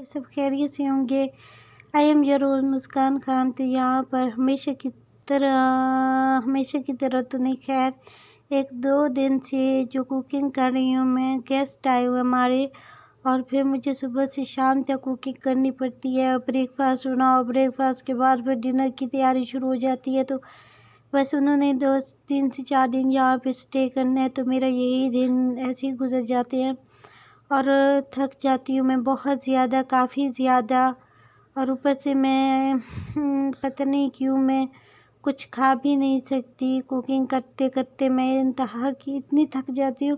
सब खैरियत से होंगे। आई एम योर होस्ट मुस्कान खान। तो यहाँ पर हमेशा की तरह तो नहीं, खैर 1-2 दिन से जो कुकिंग कर रही हूँ मैं, गेस्ट आए हुए हमारे और फिर मुझे सुबह से शाम तक कुकिंग करनी पड़ती है। ब्रेकफास्ट बनाओ, ब्रेकफास्ट के बाद फिर डिनर की तैयारी शुरू हो जाती है। तो बस उन्होंने 2-3 से 4 दिन यहाँ पे स्टे करना है, तो मेरा यही दिन ऐसे ही गुजर जाते हैं और थक जाती हूँ मैं बहुत ज़्यादा, काफ़ी ज़्यादा। और ऊपर से मैं पता नहीं क्यों मैं कुछ खा भी नहीं सकती। कुकिंग करते करते मैं इंतहा की इतनी थक जाती हूँ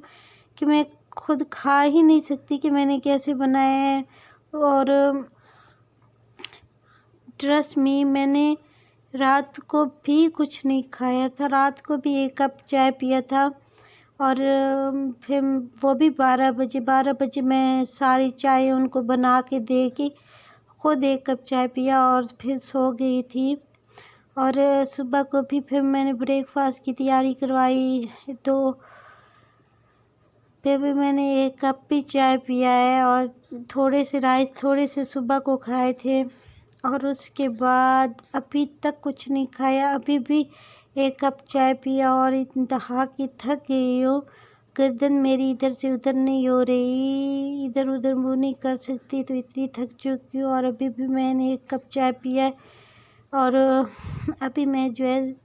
कि मैं खुद खा ही नहीं सकती कि मैंने कैसे बनाया है। और ट्रस्ट मी, मैंने रात को भी कुछ नहीं खाया था, रात को भी 1 कप चाय पिया था और फिर वो भी 12 बजे मैं सारी चाय उनको बना के दे के खुद 1 कप चाय पिया और फिर सो गई थी। और सुबह को भी फिर मैंने ब्रेकफास्ट की तैयारी करवाई, तो फिर भी मैंने 1 कप भी चाय पिया है और थोड़े से राइस थोड़े से सुबह को खाए थे और उसके बाद अभी तक कुछ नहीं खाया। अभी भी 1 कप चाय पिया और इंतहा की थक गई हूँ। गर्दन मेरी इधर से उधर नहीं हो रही, इधर उधर मुँह नहीं कर सकती, तो इतनी थक चुकी हूँ। और अभी भी मैंने 1 कप चाय पिया है और अभी मैं जो है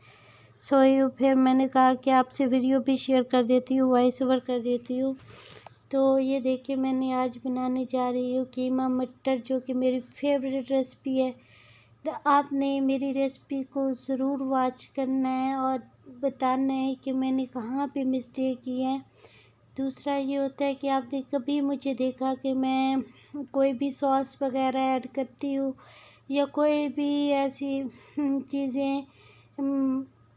सोई हूँ। फिर मैंने कहा कि आपसे वीडियो भी शेयर कर देती हूँ, वॉइस ओवर कर देती हूँ। तो ये देखिए, मैंने आज बनाने जा रही हूँ कीमा मटर, जो कि मेरी फेवरेट रेसिपी है। तो आपने मेरी रेसिपी को ज़रूर वॉच करना है और बताना है कि मैंने कहाँ पे मिस्टेक की है। दूसरा ये होता है कि आपने कभी मुझे देखा कि मैं कोई भी सॉस वगैरह ऐड करती हूँ या कोई भी ऐसी चीज़ें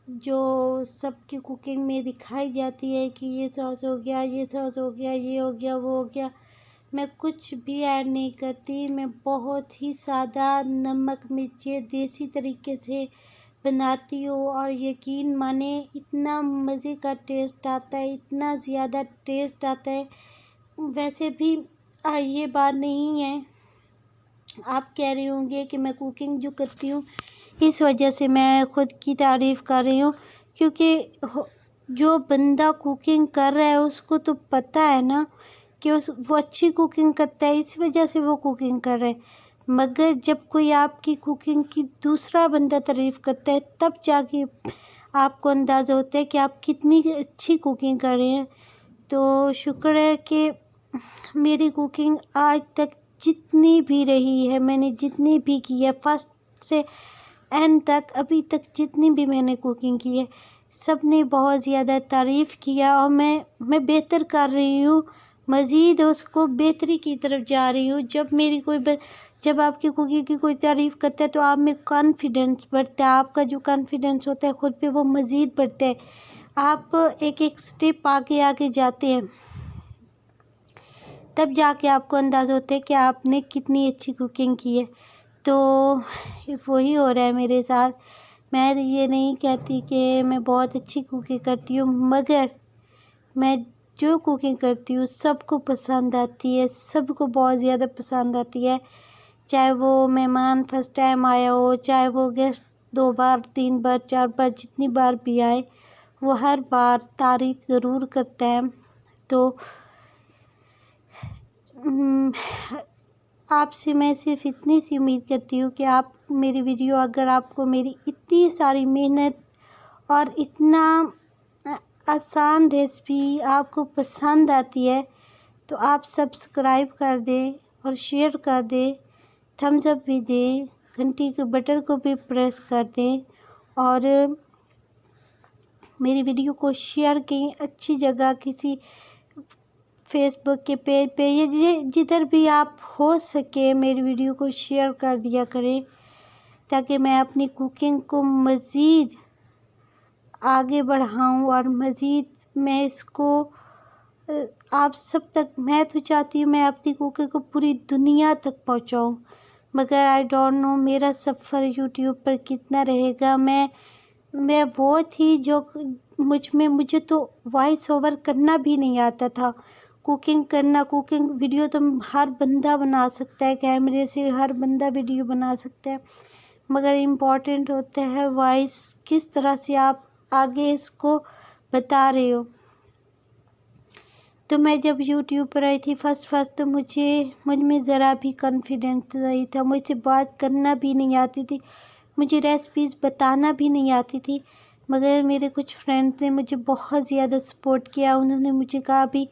जो सबकी कुकिंग में दिखाई जाती है कि ये सॉस हो गया, ये सॉस हो गया, ये हो गया, वो हो गया, मैं कुछ भी ऐड नहीं करती। मैं बहुत ही सादा नमक मिर्ची देसी तरीके से बनाती हूँ और यकीन माने इतना मज़े का टेस्ट आता है, इतना ज़्यादा टेस्ट आता है। वैसे भी ये बात नहीं है, आप कह रहे होंगे कि मैं कुकिंग जो करती हूँ इस वजह से मैं खुद की तारीफ़ कर रही हूँ, क्योंकि जो बंदा कुकिंग कर रहा है उसको तो पता है ना कि वो अच्छी कुकिंग करता है, इस वजह से वो कुकिंग कर रहा है। मगर जब कोई आपकी कुकिंग की दूसरा बंदा तारीफ़ करता है, तब जाके आपको अंदाज़ा होता है कि आप कितनी अच्छी कुकिंग कर रहे हैं। तो शुक्र है कि मेरी कुकिंग आज तक जितनी भी रही है, मैंने जितनी भी की है, फर्स्ट से एंड तक अभी तक जितनी भी मैंने कुकिंग की है, सब ने बहुत ज़्यादा तारीफ़ किया और मैं बेहतर कर रही हूँ, मज़ीद उसको बेहतरी की तरफ जा रही हूँ। जब आपकी कुकिंग की कोई तारीफ़ करता है तो आप में कॉन्फिडेंस बढ़ता है, आपका जो कॉन्फिडेंस होता है खुद पे वो मज़ीद बढ़ता है, आप एक स्टेप आगे आगे जाते हैं, तब जाके आपको अंदाज़ा होता है कि आपने कितनी अच्छी कुकिंग की है। तो वही हो रहा है मेरे साथ। मैं ये नहीं कहती कि मैं बहुत अच्छी कुकिंग करती हूँ, मगर मैं जो कुकिंग करती हूँ सबको पसंद आती है, सबको बहुत ज़्यादा पसंद आती है। चाहे वो मेहमान फर्स्ट टाइम आया हो, चाहे वो गेस्ट 2 बार 3 बार 4 बार जितनी बार भी आए, वो हर बार तारीफ़ ज़रूर करता है। तो आपसे मैं सिर्फ इतनी सी उम्मीद करती हूँ कि आप मेरी वीडियो, अगर आपको मेरी इतनी सारी मेहनत और इतना आसान रेसिपी आपको पसंद आती है, तो आप सब्सक्राइब कर दें और शेयर कर दें, थम्स अप भी दें, घंटी के बटन को भी प्रेस कर दें और मेरी वीडियो को शेयर करें अच्छी जगह, किसी फेसबुक के पेज पे या जिधर भी आप हो सके मेरी वीडियो को शेयर कर दिया करें, ताकि मैं अपनी कुकिंग को मज़ीद आगे बढ़ाऊं और मज़ीद मैं इसको आप सब तक, मैं तो चाहती हूँ मैं अपनी कुकिंग को पूरी दुनिया तक पहुंचाऊं, मगर आई डोंट नो मेरा सफ़र यूट्यूब पर कितना रहेगा। मैं वो थी जो मुझे तो वॉइस ओवर करना भी नहीं आता था, कुकिंग करना, कुकिंग वीडियो तो हर बंदा बना सकता है, कैमरे से हर बंदा वीडियो बना सकता है, मगर इम्पॉर्टेंट होता है वॉइस, किस तरह से आप आगे इसको बता रहे हो। तो मैं जब यूट्यूब पर आई थी फर्स्ट तो मुझ में ज़रा भी कॉन्फिडेंस नहीं था, मुझसे बात करना भी नहीं आती थी, मुझे रेसिपीज़ बताना भी नहीं आती थी। मगर मेरे कुछ फ्रेंड्स ने मुझे बहुत ज़्यादा सपोर्ट किया। उन्होंने मुझे कहा भी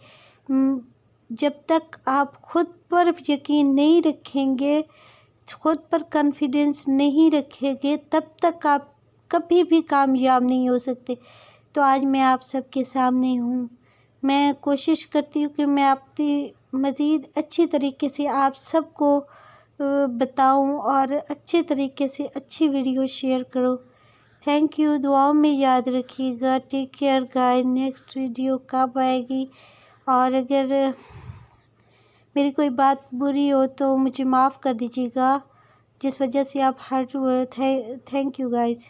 जब तक आप खुद पर यकीन नहीं रखेंगे, खुद पर कॉन्फिडेंस नहीं रखेंगे, तब तक आप कभी भी कामयाब नहीं हो सकते। तो आज मैं आप सबके सामने हूँ। मैं कोशिश करती हूँ कि मैं आपकी मज़ीद अच्छी तरीके से आप सबको बताऊँ और अच्छे तरीके से अच्छी वीडियो शेयर करूँ। Thank you. दुआओं में याद रखिएगा। Take care guys. Next video कब आएगी? और अगर मेरी कोई बात बुरी हो तो मुझे माफ़ कर दीजिएगा, जिस वजह से आप हर्ट हुए। Thank you guys.